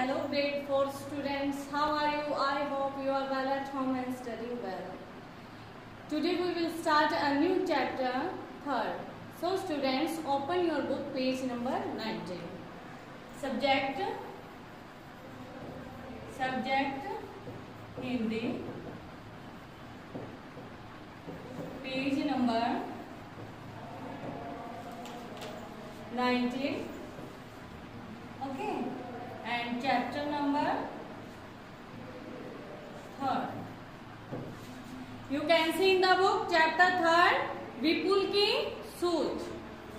Hello grade 4 students, how are you? I hope you are well at home and studying well. Today we will start a new chapter, third. So students, open your book, page number 19. Subject Hindi, page number 19. Okay. And chapter number 3rd. You can see in the book chapter 3rd, विपुल की सूझ.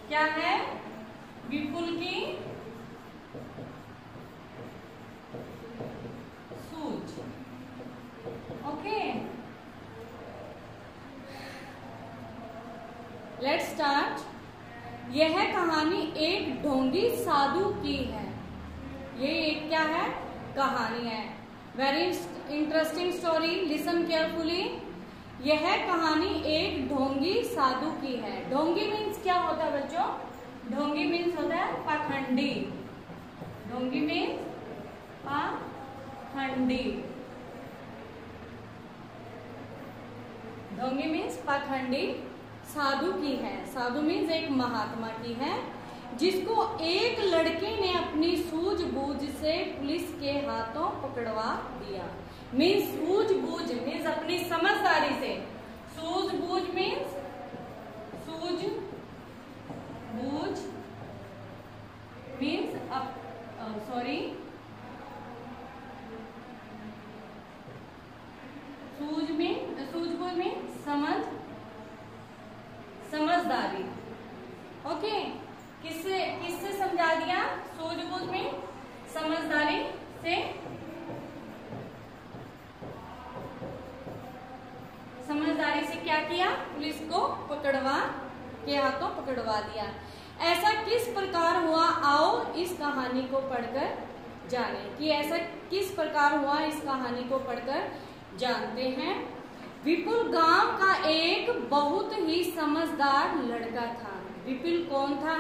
क्या है? विपुल की सूझ. Okay. Let's start. यह कहानी एक ढोंगी साधु की है. ये एक क्या है? कहानी है. Very interesting story, listen carefully. यह कहानी एक ढोंगी साधु की है. ढोंगी मीन्स क्या होता है बच्चों? ढोंगी मीन्स होता है पाखंडी. ढोंगी मीन्स पाखंडी. ढोंगी मीन्स पाखंडी साधु की है. साधु मीन्स एक महात्मा की है, जिसको एक लड़के ने अपनी सूझबूझ से पुलिस के हाथों पकड़वा दिया. मीन्स सूझबूझ मीन्स अपनी समझदारी से. सूझबूझ मीन्स सूझबूझ मीन्स सूझबूझ मीन्स समझदारी. ओके. किससे समझा दिया? सूझबूझ में समझदारी से. समझदारी से क्या किया? पुलिस को के हाथों पकड़वा दिया. ऐसा किस प्रकार हुआ? आओ इस कहानी को पढ़कर जाने. कि ऐसा किस प्रकार हुआ, इस कहानी को पढ़कर जानते हैं. विपुल गांव का एक बहुत ही समझदार लड़का था. विपुल कौन था?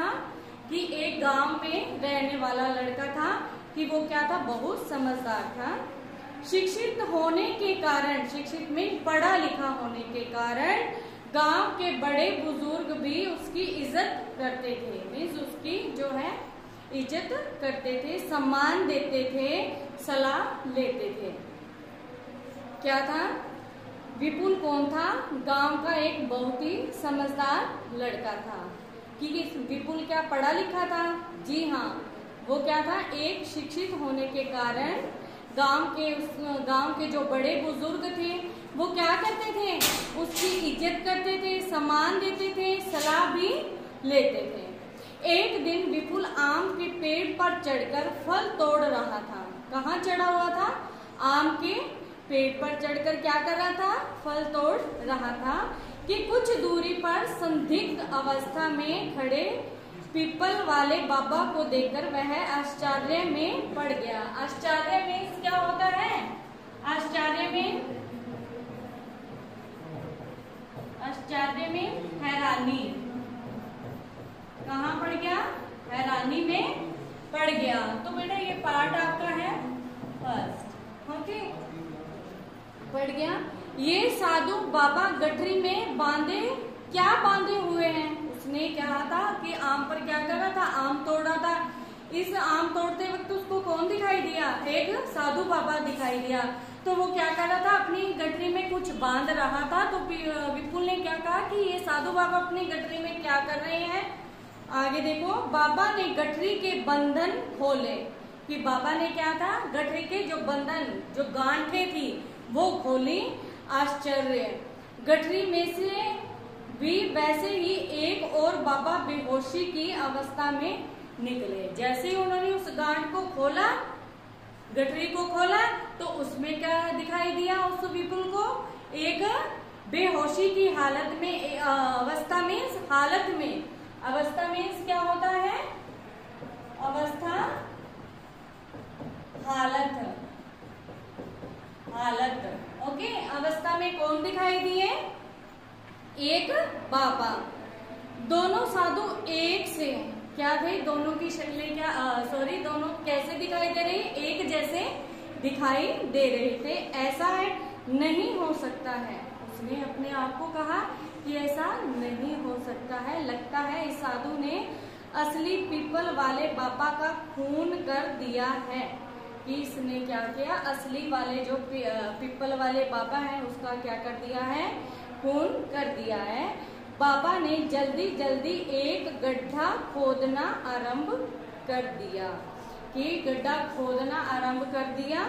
कि एक गांव में रहने वाला लड़का था. कि वो क्या था? बहुत समझदार था. शिक्षित होने के कारण, शिक्षित में पढ़ा लिखा होने के कारण गांव के बड़े बुजुर्ग भी उसकी इज्जत करते थे. मीन्स उसकी जो है इज्जत करते थे, सम्मान देते थे, सलाह लेते थे. क्या था? विपुल कौन था? गांव का एक बहुत ही समझदार लड़का था. कि विपुल क्या पढ़ा लिखा था? जी हाँ. वो क्या था? एक शिक्षित होने के कारण गांव के जो बड़े बुजुर्ग थे वो क्या करते थे? उसकी इज्जत करते थे, सम्मान देते थे, सलाह भी लेते थे. एक दिन विपुल आम के पेड़ पर चढ़कर फल तोड़ रहा था. कहाँ चढ़ा हुआ था? आम के पेड़ पर चढ़कर क्या कर रहा था? फल तोड़ रहा था. कि कुछ दूरी पर संदिग्ध अवस्था में खड़े पीपल वाले बाबा को देखकर वह आश्चर्य में पड़ गया. आश्चर्य में क्या होता है? आश्चर्य में हैरानी. कहाँ पड़ गया? हैरानी में पड़ गया. तो बेटा ये पार्ट आपका है फर्स्ट. ओके. पड़ गया. ये साधु बाबा गठरी में क्या बांधे हुए हैं? उसने कहा था कि आम पर क्या कर रहा था? आम तोड़ रहा था. इस आम तोड़ते वक्त उसको कौन दिखाई दिया? एक साधु बाबा दिखाई दिया. तो वो क्या कर रहा था? अपनी गठरी में कुछ बांध रहा था. तो विपुल ने क्या कहा कि ये साधु बाबा अपनी गठरी में क्या कर रहे हैं? आगे देखो. बाबा ने गठरी के बंधन खोले. कि बाबा ने क्या था? गठरी के जो बंधन, जो गांठें थी वो खोली. आश्चर्य. गठरी में से भी वैसे ही एक और बाबा बेहोशी की अवस्था में निकले. जैसे ही उन्होंने उस गांठ को खोला, गठरी को खोला, तो उसमें क्या दिखाई दिया? उस विपुल को एक बेहोशी की हालत में, अवस्था मीन्स क्या होता है? अवस्था, हालत. ओके. अवस्था में कौन दिखाई दिए? एक बाबा. दोनों साधु एक से क्या साथ ही दोनों की शक्लें दोनों कैसे दिखाई दे रही, एक जैसे दिखाई दे रहे थे। ऐसा नहीं हो सकता है। उसने अपने आप को कहा कि ऐसा नहीं हो सकता है। लगता है इस साधु ने असली पीपल वाले बाबा का खून कर दिया है। कि इसने क्या किया, असली वाले जो पीपल वाले बाबा हैं उसका क्या कर दिया है, खून कर दिया है। बाबा ने जल्दी जल्दी एक गड्ढा खोदना आरंभ कर दिया, कि गड्ढा खोदना आरंभ कर दिया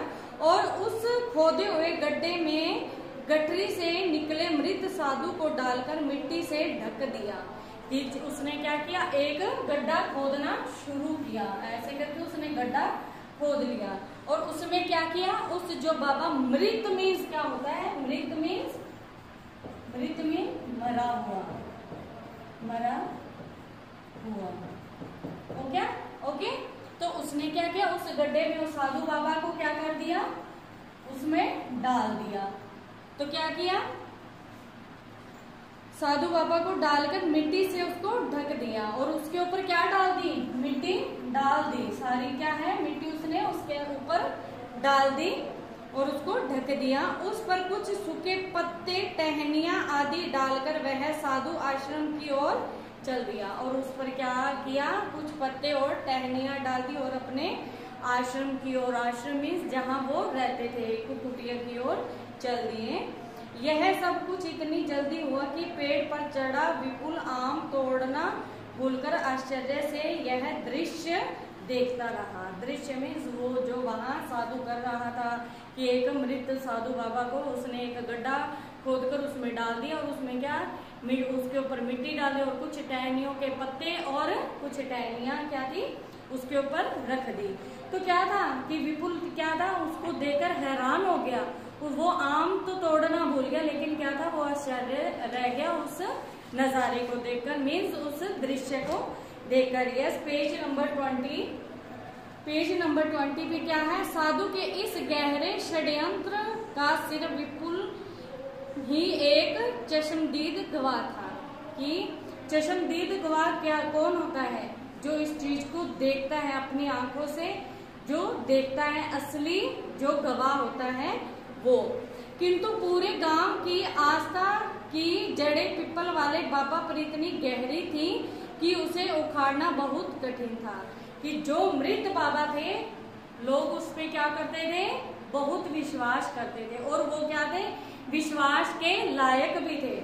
और उस खोदे हुए गड्ढे में गठरी से निकले मृत साधु को डालकर मिट्टी से ढक दिया। उसने क्या किया, एक गड्ढा खोदना शुरू किया। ऐसे करके उसने गड्ढा खोद लिया और उसमें क्या किया, उस जो बाबा, मृत मीन्स क्या होता है, मृत मीन्स मरा हुआ, मरा हुआ। ओके। तो उसने क्या किया, उस गड्ढे में उस साधु बाबा को क्या कर दिया, उसमें डाल दिया। तो क्या किया, साधु बाबा को डालकर मिट्टी से उसको ढक दिया और उसके ऊपर क्या डाल दी, मिट्टी डाल दी। सारी क्या है, मिट्टी उसने उसके ऊपर डाल दी और उसको ढक दिया। उस पर कुछ सूखे पत्ते, टहनियां आदि डालकर वह साधु आश्रम की ओर चल दिया। और उस पर क्या किया, कुछ पत्ते और टहनियां डाल दी और अपने आश्रम की ओर, आश्रम मीन्स जहाँ वो रहते थे, कुटिया की ओर चल दिए। यह सब कुछ इतनी जल्दी हुआ कि पेड़ पर चढ़ा विपुल आम तोड़ना भूलकर आश्चर्य से यह दृश्य देखता रहा। दृश्य मीन्स वो जो वहाँ साधु कर रहा था कि एक मृत साधु बाबा को उसने एक गड्ढा खोदकर उसमें डाल दिया और उसमें क्या, उसके ऊपर मिट्टी डाली और कुछ टहनियों के पत्ते और कुछ टहनियां क्या थी उसके ऊपर रख दी। तो क्या था कि विपुल क्या था, उसको देखकर हैरान हो गया। वो आम तो तोड़ना भूल गया, लेकिन क्या था, वो आश्चर्य रह गया उस नजारे को देखकर, मीन्स उस दृश्य को देखकर। यस, पेज नंबर 20 पे क्या है, साधु के इस गहरे षड्यंत्र का सिर विपुल ही एक चश्मदीद गवाह था। कि चश्मदीद गवाह क्या, कौन होता है, जो इस चीज को देखता है अपनी आंखों से, जो देखता है, असली जो गवाह होता है वो। किंतु पूरे गांव की आस्था की जड़ें पीपल वाले बाबा पर इतनी गहरी थी कि उसे उखाड़ना बहुत कठिन था। कि जो मृत बाबा थे, लोग उस पे क्या करते थे, बहुत विश्वास करते थे और वो क्या थे, विश्वास के लायक भी थे।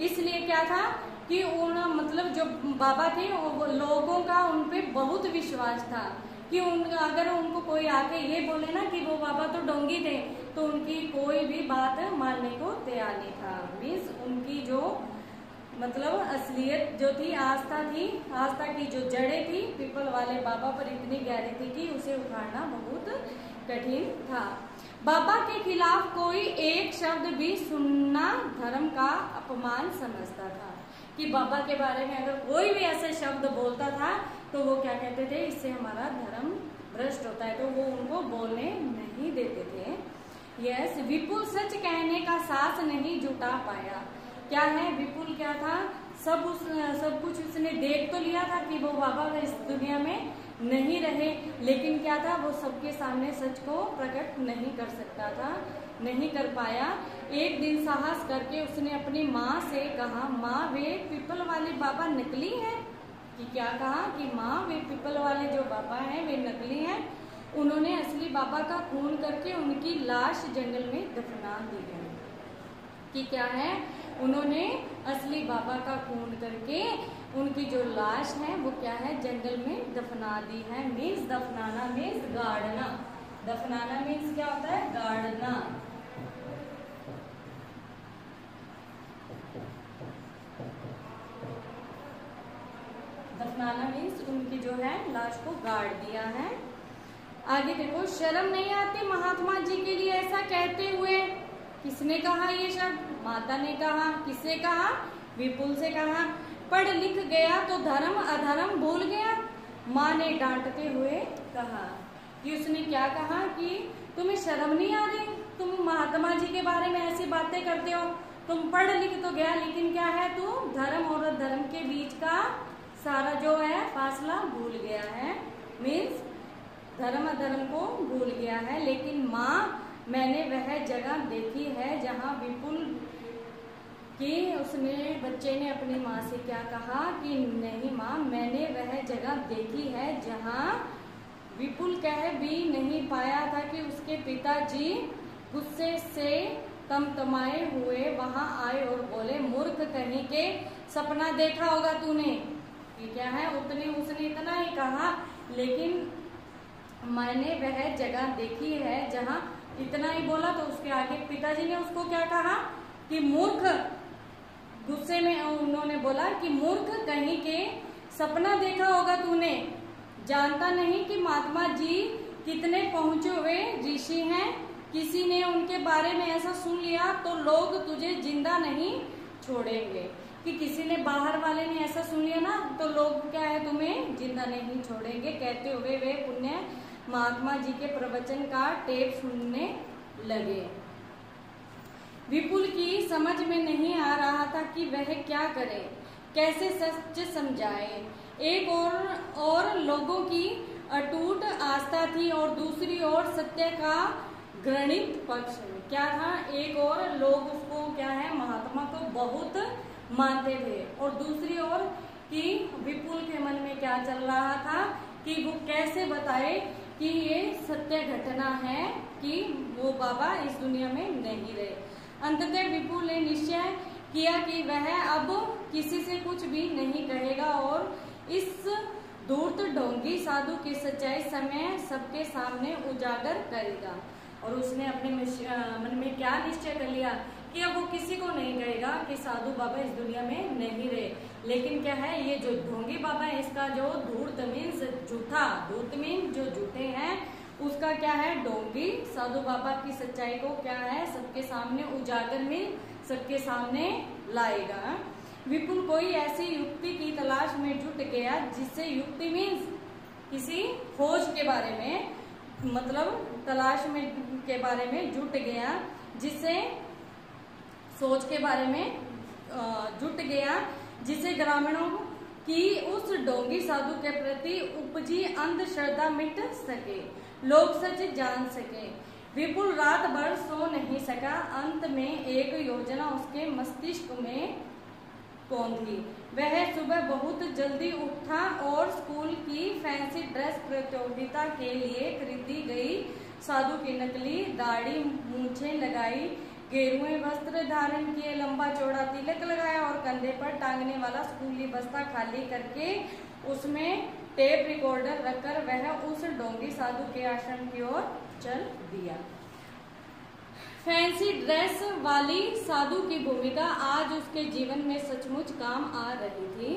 इसलिए क्या था कि मतलब जो बाबा थे वो लोगों का उन पे बहुत विश्वास था कि अगर उनको कोई आके ये बोले ना कि वो बाबा तो डोंगी थे, तो उनकी कोई भी बात मानने को तैयार नहीं था। मीन्स उनकी जो मतलब असलियत जो थी, आस्था की जो जड़ें थी पीपल वाले बाबा पर इतनी गहरी थी कि उसे उखाड़ना बहुत कठिन था। बाबा के खिलाफ कोई एक शब्द भी सुनना धर्म का अपमान समझता था। कि बाबा के बारे में अगर कोई भी ऐसे शब्द बोलता था तो वो क्या कहते थे, इससे हमारा धर्म भ्रष्ट होता है, तो वो उनको बोलने नहीं देते थे। यस, विपुल सच कहने का साहस नहीं जुटा पाया। क्या है, विपुल क्या था, सब कुछ उसने देख तो लिया था कि वो बाबा इस दुनिया में नहीं रहे, लेकिन क्या था, वो सबके सामने सच को प्रकट नहीं कर सकता था, नहीं कर पाया। एक दिन साहस करके उसने अपनी माँ से कहा, माँ वे पीपल वाले बाबा नकली हैं। कि क्या कहा कि माँ वे पीपल वाले जो बाबा हैं वे नकली हैं। उन्होंने असली बाबा का खून करके उनकी लाश जंगल में दफना दी है। कि क्या है, उन्होंने असली बाबा का खून करके उनकी जो लाश है वो क्या है, जंगल में दफना दी है। मीन्स दफनाना मीन्स गाड़ना। दफनाना मीन्स क्या होता है, गाड़ना। दफनाना मीन्स उनकी जो है लाश को गाड़ दिया है। आगे देखो, शर्म नहीं आती महात्मा जी के लिए ऐसा कहते हुए। किसने कहा ये शब्द, माता ने कहा। किससे कहा, विपुल से कहा। पढ़ लिख गया तो धर्म अधर्म भूल गया, माँ ने डांटते हुए कहा। कि उसने क्या कहा कि तुम्हें शर्म नहीं आ रही, तुम महात्मा जी के बारे में ऐसी बातें करते हो। तुम पढ़ लिख तो गया, लेकिन क्या है, तू धर्म और अधर्म के बीच का सारा जो है फासला भूल गया है, मीन्स धर्म अधर्म को भूल गया है। लेकिन माँ, मैंने वह जगह देखी है जहाँ विपुल की, उसने बच्चे ने अपनी माँ से क्या कहा कि नहीं माँ, मैंने वह जगह देखी है जहाँ विपुल कह भी नहीं पाया था कि उसके पिताजी गुस्से से तमतमाए हुए वहां आए और बोले, मूर्ख कहीं के, सपना देखा होगा तूने। ये क्या है, उसने इतना ही कहा, लेकिन मैंने वह जगह देखी है जहां, इतना ही बोला तो उसके आगे पिताजी ने उसको क्या कहा कि मूर्ख, गुस्से में उन्होंने बोला कि मूर्ख कहीं के, सपना देखा होगा तूने, जानता नहीं कि महात्मा जी कितने पहुंचे हुए ऋषि हैं, किसी ने उनके बारे में ऐसा सुन लिया तो लोग तुझे जिंदा नहीं छोड़ेंगे। कि किसी ने, बाहर वाले ने ऐसा सुन लिया ना तो लोग क्या है, तुम्हें जिंदा नहीं छोड़ेंगे। कहते हुए वे पुण्य महात्मा जी के प्रवचन का टेप सुनने लगे। विपुल की समझ में नहीं आ रहा था कि वह क्या करे, कैसे सच समझाए। एक और लोगों की अटूट आस्था थी और दूसरी ओर सत्य का घृणित पक्ष क्या था। एक और लोग उसको क्या है, महात्मा को बहुत मानते थे, और दूसरी ओर कि विपुल के मन में क्या चल रहा था कि वो कैसे बताए कि ये सत्य घटना है कि वो बाबा इस दुनिया में नहीं रहे। अंततः विपुल ने निश्चय किया कि वह अब किसी से कुछ भी नहीं कहेगा और इस धूर्त ढोंगी साधु की सच्चाई समय सबके सामने उजागर करेगा। और उसने अपने मन में क्या निश्चय कर लिया कि अब वो किसी को नहीं कहेगा कि साधु बाबा इस दुनिया में नहीं रहे। लेकिन क्या है, ये जो ढोंगी बाबा है, इसका जो धूर्त मीन्स झूठा, धूर्त मीन्स जो झूठे हैं, उसका क्या है, ढोंगी साधु बाबा की सच्चाई को क्या है, सबके सामने उजागर में सबके सामने लाएगा। विपुल कोई ऐसी युक्ति की तलाश में जुट गया जिससे, युक्ति मीन्स किसी खोज के बारे में, मतलब तलाश में के बारे में जुट गया, जिससे सोच के बारे में जुट गया, जिससे ग्रामीणों की उस ढोंगी साधु के प्रति उपजी अंधश्रद्धा मिट सके, लोग सच जान सके। विपुल रात भर सो नहीं सका। अंत में एक योजना उसके मस्तिष्क में कौंधी। वह सुबह बहुत जल्दी उठा और स्कूल की फैंसी ड्रेस प्रतियोगिता के लिए खरीदी गई साधु की नकली दाढ़ी, मूछें लगाई, गेरुए वस्त्र धारण किए, लंबा चौड़ा तिलक लगाया और कंधे पर टांगने वाला स्कूली बस्ता खाली करके उसमें टेप रिकॉर्डर रखकर वह उस ढोंगी साधु के आश्रम की ओर चल दिया। फैंसी ड्रेस वाली साधु की भूमिका आज उसके जीवन में सचमुच काम आ रही थी।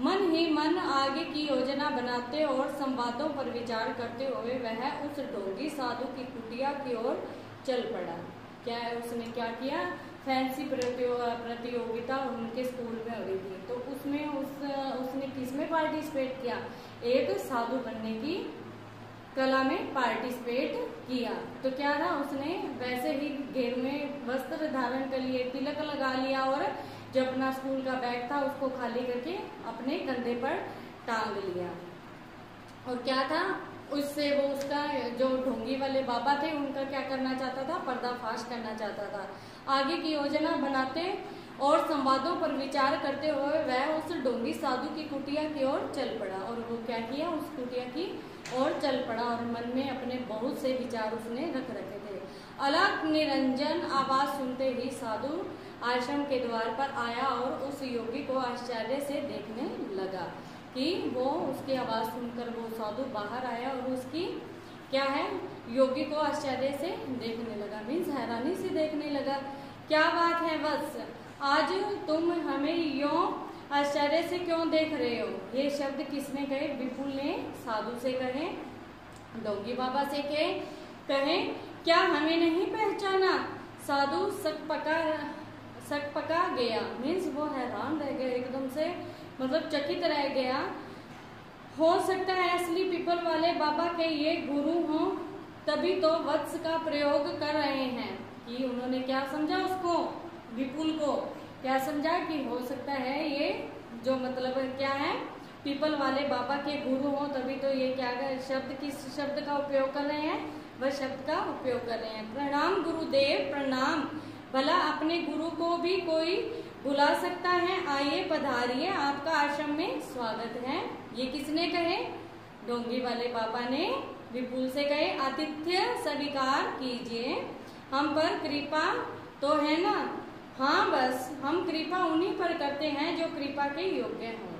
मन ही मन आगे की योजना बनाते और संवादों पर विचार करते हुए वह उस ढोंगी साधु की कुटिया की ओर चल पड़ा। क्या है, उसने क्या किया, फैंसी प्रतियोगिता उनके स्कूल में हो रही थी, तो उसमें उसने किसमें पार्टिसिपेट किया, एक साधु बनने की कला में पार्टिसिपेट किया। तो क्या था, उसने वैसे ही गेरुए वस्त्र धारण कर लिए, तिलक लगा लिया और जो अपना स्कूल का बैग था उसको खाली करके अपने कंधे पर टांग लिया। और क्या था, उससे वो उसका जो ढोंगी वाले बाबा थे उनका क्या करना चाहता था, पर्दाफाश करना चाहता था। आगे की योजना बनाते और संवादों पर विचार करते हुए वह उस ढोंगी साधु की कुटिया की ओर चल पड़ा। और वो क्या किया, उस कुटिया की ओर चल पड़ा और मन में अपने बहुत से विचार उसने रख रखे थे। अलग निरंजन आवाज सुनते ही साधु आश्रम के द्वार पर आया और उस योगी को आश्चर्य से देखने लगा कि वो उसकी आवाज सुनकर वो साधु बाहर आया और उसकी क्या है, योगी को आश्चर्य से देखने लगा, मीन्स हैरानी से देखने लगा। क्या बात है वत्स, आज तुम हमें यूं आश्चर्य से क्यों देख रहे हो? ये शब्द किसने कहे? विपुल ने साधु से कहे, ढोंगी बाबा से कहे, क्या हमें नहीं पहचाना? साधु सकपका गया, मीन्स वो हैरान रह गया एकदम से, मतलब चकित रह गया। हो सकता है असली पीपल वाले बाबा के ये गुरु हों, तभी तो वत्स का प्रयोग कर रहे हैं। कि उन्होंने क्या समझा, उसको विपुल को क्या समझा कि हो सकता है ये जो मतलब क्या है, पीपल वाले बाबा के गुरु हो तभी तो ये क्या शब्द, किस शब्द का उपयोग कर रहे हैं, वह शब्द का उपयोग कर रहे हैं। प्रणाम गुरुदेव प्रणाम, भला अपने गुरु को भी कोई बुला सकता है, आइए पधारिए आपका आश्रम में स्वागत है। ये किसने कहे, ढोंगी वाले बाबा ने विपुल से कहे, आतिथ्य स्वीकार कीजिए, हम पर कृपा तो है ना। हाँ बस हम कृपा उन्हीं पर करते हैं जो कृपा के योग्य हों।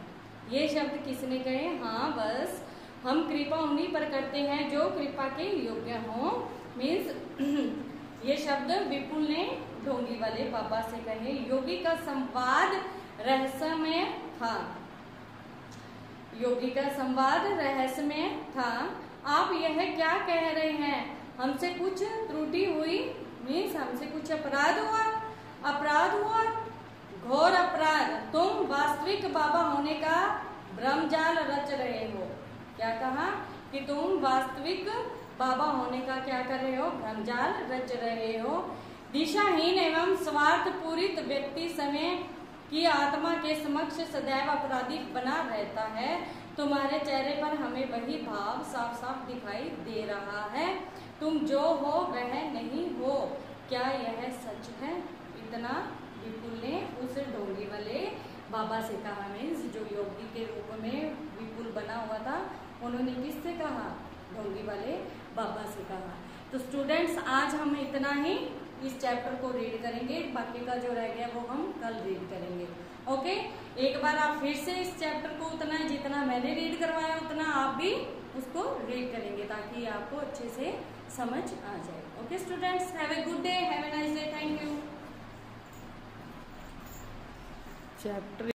ये शब्द किसने कहे, हाँ बस हम कृपा उन्हीं पर करते हैं जो कृपा के योग्य हों। मीन्स ये शब्द विपुल ने ढोंगी वाले बाबा से कहे। योगी का संवाद रहस्यमय था, योगी का संवाद रहस्यमय था। आप यह क्या कह रहे हैं, हमसे कुछ त्रुटि हुई, मीन्स हमसे कुछ अपराध हुआ, अपराध हुआ, घोर अपराध। तुम वास्तविक बाबा होने का भ्रमजाल रच रहे हो। क्या कहा कि तुम वास्तविक बाबा होने का क्या कर रहे हो, भ्रमजाल रच रहे हो। दिशाहीन एवं स्वार्थ पूरित व्यक्ति समय की आत्मा के समक्ष सदैव अपराधी बना रहता है। तुम्हारे चेहरे पर हमें वही भाव साफ साफ दिखाई दे रहा है। तुम जो हो वह नहीं हो, क्या यह सच है। इतना विपुल ने उस ढोंगी वाले बाबा से कहा। मीन्स जो योगी के रूप में विपुल बना हुआ था, उन्होंने किससे कहा, ढोंगी वाले बाबा से कहा। तो स्टूडेंट्स आज हम इतना ही इस चैप्टर को रीड करेंगे, बाकी का जो रह गया वो हम कल रीड करेंगे। ओके, एक बार आप फिर से इस चैप्टर को उतना जितना मैंने रीड करवाया उतना आप भी उसको रीड करेंगे ताकि आपको अच्छे से समझ आ जाए। Okay students, have a good day, have a nice day, thank you. Chapter